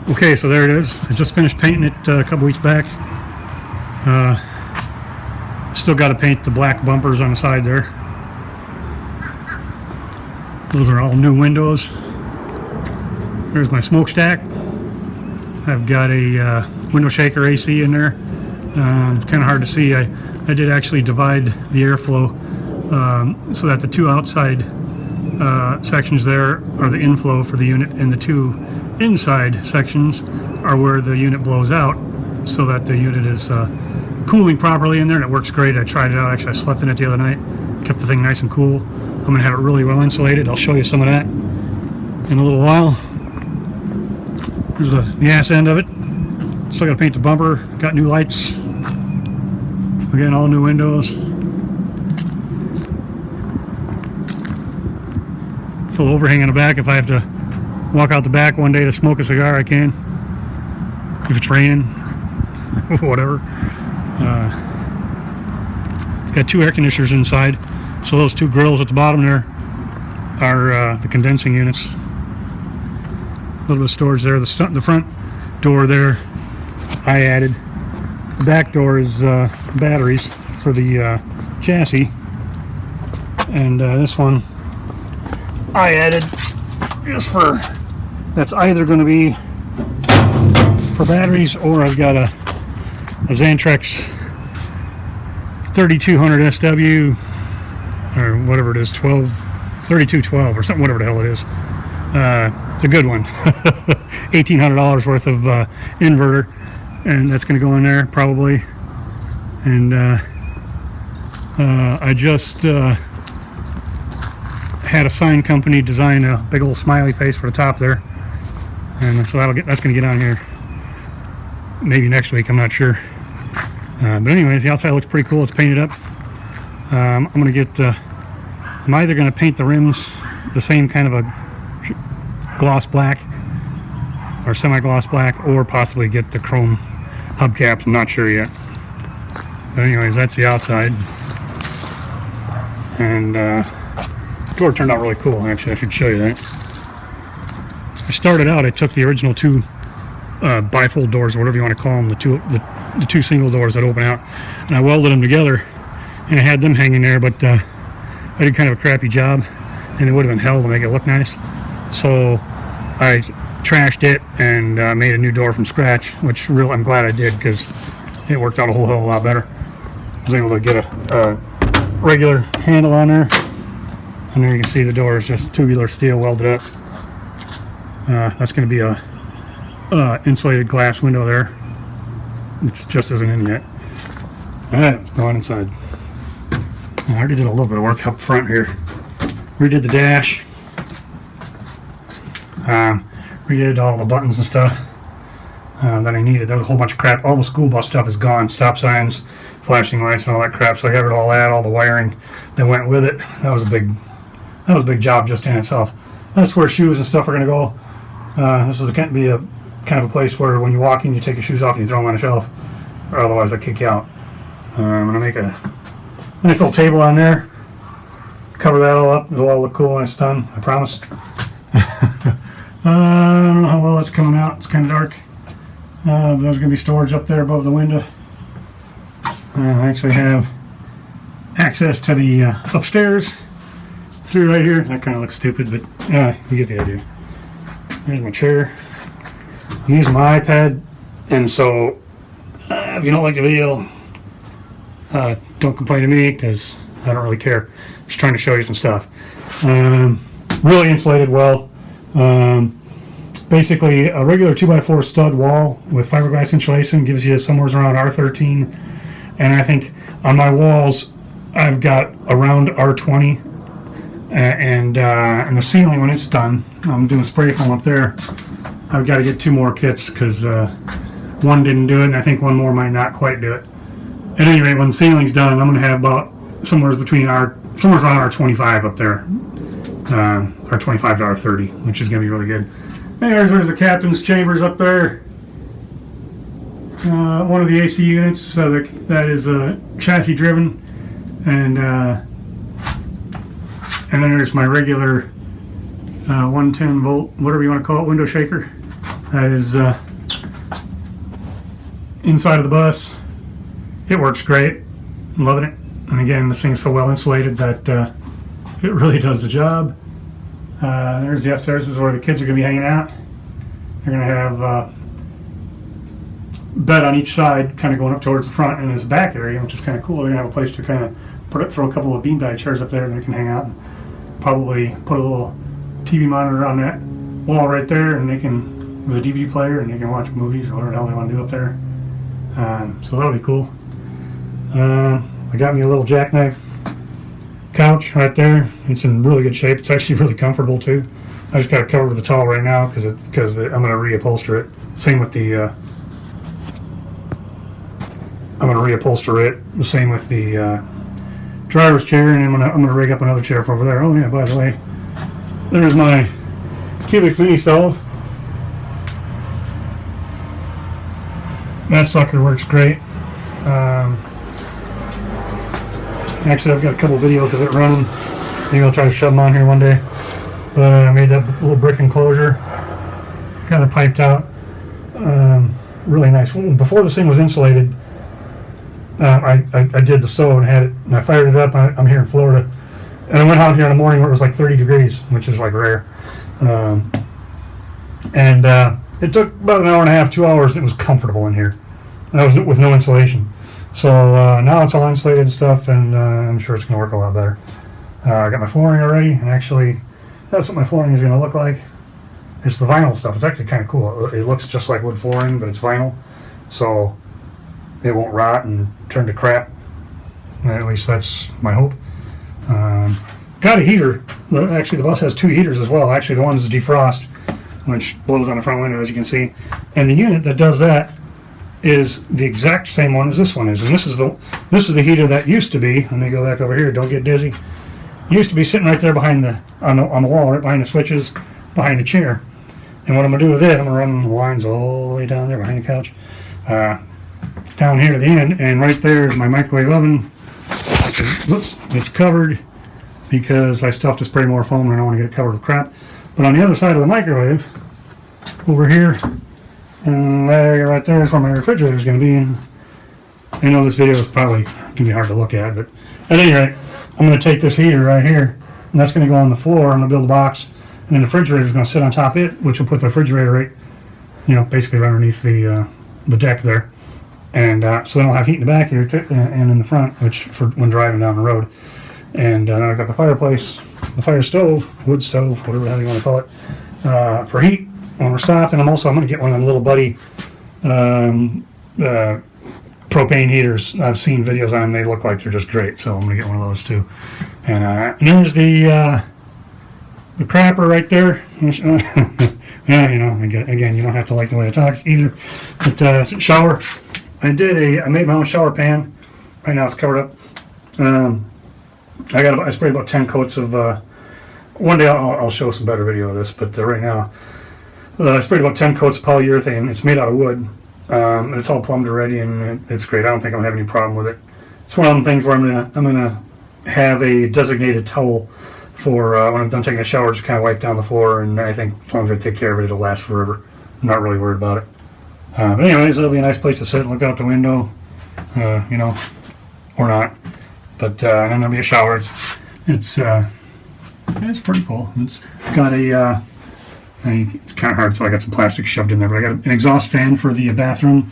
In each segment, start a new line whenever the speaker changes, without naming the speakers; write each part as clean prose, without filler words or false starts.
Okay, so there it is. I just finished painting it a couple weeks back. Still got to paint the black bumpers on the side there. Those are all new windows. There's my smokestack. I've got a window shaker AC in there. It's kind of hard to see. I did actually divide the airflow so that the two outside sections there are the inflow for the unit, and the two inside sections are where the unit blows out, so that the unit is cooling properly in there, and it works great. I tried it out. Actually, I slept in it the other night. Kept the thing nice and cool. I'm going to have it really well insulated. I'll show you some of that in a little while. Here's the ass end of it. Still got to paint the bumper. Got new lights. Again, all new windows. It's a little overhang in the back. If I have to walk out the back one day to smoke a cigar, I can. If it's raining, whatever. Got two air conditioners inside. So those two grills at the bottom there are the condensing units. A little bit of storage there. The front door there I added. The back door is batteries for the chassis. And this one I added just for, that's either going to be for batteries, or I've got a Xantrex 3200 SW, or whatever it is, 3212 or something, whatever the hell it is. It's a good one. $1,800 worth of inverter, and that's going to go in there probably. And I just had a sign company design a big old smiley face for the top there, and so that's going to get on here maybe next week. I'm not sure. But anyways, the outside looks pretty cool. It's painted up. I'm going to get. I'm either going to paint the rims the same kind of a gloss black or semi-gloss black, or possibly get the chrome hubcaps. I'm not sure yet. But anyways, that's the outside. And the door turned out really cool. Actually, I should show you that. I started out. I took the original two bifold doors, or whatever you want to call them, the two single doors that open out, and I welded them together, and I had them hanging there, but I did kind of a crappy job, and it would have been hell to make it look nice. So I trashed it and made a new door from scratch, which I'm glad I did, because it worked out a whole hell of a lot better. I was able to get a regular handle on there, and there you can see the door is just tubular steel welded up. That's going to be a insulated glass window there, which just isn't in yet. Alright, let's go on inside. I already did a little bit of work up front here. Redid the dash. Redid all the buttons and stuff that I needed. There was a whole bunch of crap. All the school bus stuff is gone. Stop signs, flashing lights, and all that crap. So I got rid of all the wiring that went with it. That was a big job just in itself. That's where shoes and stuff are going to go. This is going to be a kind of a place where when you walk in, you take your shoes off and you throw them on a shelf, or otherwise I kick you out. I'm going to make a nice little table on there, cover that all up. It'll all look cool when it's done, I promise. I don't know how well it's coming out. It's kind of dark. There's going to be storage up there above the window. I actually have access to the upstairs through right here. That kind of looks stupid, but you get the idea. Here's my chair. I'm using my iPad, and so if you don't like the video, don't complain to me, because I don't really care. Just trying to show you some stuff. Really insulated well. Basically, a regular 2x4 stud wall with fiberglass insulation gives you somewhere around R13, and I think on my walls I've got around R20, and the ceiling, when it's done, I'm doing spray foam up there. I've got to get two more kits, because one didn't do it, and I think one more might not quite do it. At any rate, when the ceiling's done, I'm going to have about somewhere around R25 up there, R25 to R30, which is going to be really good. Anyways, there's the captain's chambers up there. One of the AC units, that is chassis driven, and then there's my regular 110 volt, whatever you want to call it, window shaker. That is inside of the bus. It works great. I'm loving it. And again, this thing's so well insulated that it really does the job. There's the upstairs. This is where the kids are going to be hanging out. They're going to have bed on each side, kind of going up towards the front, and this back area, which is kind of cool. They're going to have a place to kind of throw a couple of beanbag chairs up there, and they can hang out. And probably put a little TV monitor on that wall right there, and they can, with a DVD player, and they can watch movies or whatever the hell they want to do up there. So that'll be cool. I got me a little jackknife couch right there. It's in really good shape. It's actually really comfortable too. I just got it covered with a towel right now because I'm going to reupholster it. Same with the I'm going to reupholster it. The same with the driver's chair, and I'm going to rig up another chair for over there. Oh yeah, by the way, there's my cubic mini stove. That sucker works great. Actually, I've got a couple videos of it running. Maybe I'll try to shove them on here one day. But I made that little brick enclosure, kind of piped out. Really nice. Before this thing was insulated, I did the stove and had it, and I fired it up. I'm here in Florida, and I went out here in the morning where it was like 30 degrees, which is like rare. It took about an hour and a half, 2 hours. It was comfortable in here. And that was with no insulation. So now it's all insulated and stuff, and I'm sure it's going to work a lot better. I got my flooring already, and actually, that's what my flooring is going to look like. It's the vinyl stuff. It's actually kind of cool. It looks just like wood flooring, but it's vinyl, so it won't rot and turn to crap. At least that's my hope. Got a heater. Actually, the bus has two heaters as well. Actually, the one's defrost, which blows on the front window, as you can see. And the unit that does that is the exact same one as this one is. And this is the heater that used to be. Let me go back over here. Don't get dizzy. Used to be sitting right there behind on the wall, right behind the switches, behind the chair. And what I'm gonna do with it, I'm gonna run the lines all the way down there behind the couch, down here to the end, and right there is my microwave oven. Whoops, it's covered because I still have to spray more foam and I don't want to get it covered with crap. But on the other side of the microwave, over here, and that area right there is where my refrigerator is going to be. And I know this video is probably going to be hard to look at, but at any rate, I'm going to take this heater right here, and that's going to go on the floor. I'm going to build a box, and then the refrigerator is going to sit on top of it, which will put the refrigerator right, basically right underneath the deck there. And so then I'll have heat in the back here and in the front, which for when driving down the road. And then I've got the fireplace, the fire stove, wood stove, whatever the hell you want to call it, for heat when we're stopped. And I'm going to get one of them little buddy propane heaters. I've seen videos on them. They look like they're just great. So I'm going to get one of those too. And there's the crapper right there. Yeah, again, you don't have to like the way I talk either. But shower. I made my own shower pan. Right now it's covered up. I sprayed about 10 coats of, one day I'll show some better video of this, but right now, I sprayed about 10 coats of polyurethane. It's made out of wood, and it's all plumbed already, and it's great. I don't think I'm gonna have any problem with it. It's one of them things where I'm gonna have a designated towel for when I'm done taking a shower, just kind of wipe down the floor, and I think as long as I take care of it, it'll last forever. I'm not really worried about it. But anyways, it'll be a nice place to sit and look out the window, or not. But and then there'll be a shower. It's pretty cool. It's got it's kind of hard, so I got some plastic shoved in there. But I got an exhaust fan for the bathroom,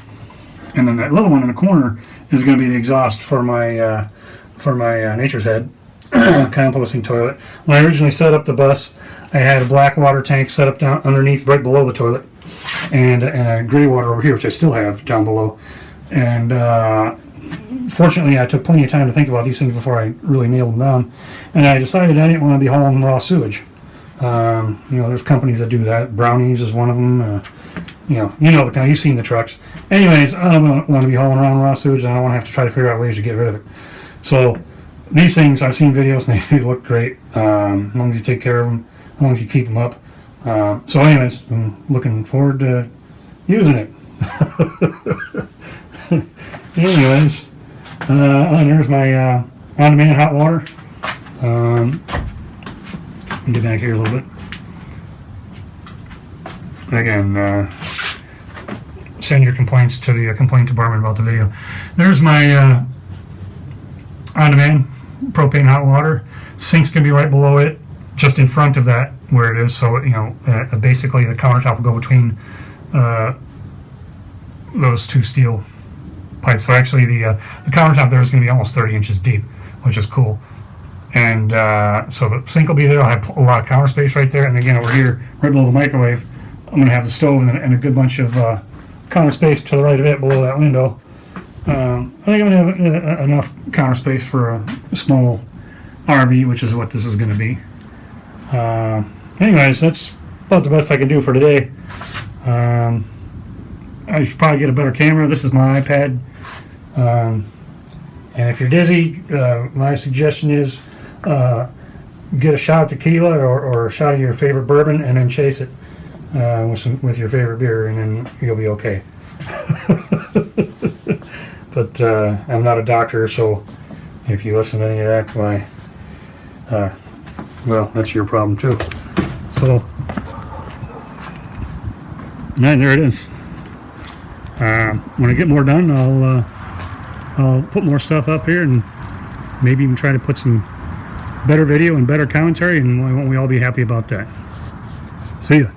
and then that little one in the corner is going to be the exhaust for my Nature's Head composting toilet. When I originally set up the bus, I had a black water tank set up down underneath, right below the toilet, and a gray water over here, which I still have down below. And fortunately, I took plenty of time to think about these things before I really nailed them down, and I decided I didn't want to be hauling raw sewage. There's companies that do that. Brownies is one of them. The kind. You've seen the trucks. Anyways, I don't want to be hauling around raw sewage, and I don't want to have to try to figure out ways to get rid of it. So these things, I've seen videos, and they look great. As long as you take care of them, as long as you keep them up. So anyways, I'm looking forward to using it. Anyways, there's my on-demand hot water. Get back here a little bit. Again, send your complaints to the complaint department about the video. There's my on-demand propane hot water. Sink's gonna be right below it, just in front of that where it is. So, you know, basically the countertop will go between those two steel pipes. So actually the countertop there is going to be almost 30 inches deep, which is cool. And so the sink will be there. I'll have a lot of counter space right there. And again, over here, right below the microwave, I'm going to have the stove and a good bunch of counter space to the right of it below that window. I think I'm going to have enough counter space for a small RV, which is what this is going to be. Anyways, that's about the best I can do for today. I should probably get a better camera. This is my iPad. And if you're dizzy, my suggestion is get a shot of tequila or a shot of your favorite bourbon and then chase it with your favorite beer, and then you'll be okay. But I'm not a doctor, so if you listen to any of that, why, well, that's your problem too. So, and there it is. When I get more done, I'll put more stuff up here and maybe even try to put some better video and better commentary, and why won't we all be happy about that? See ya.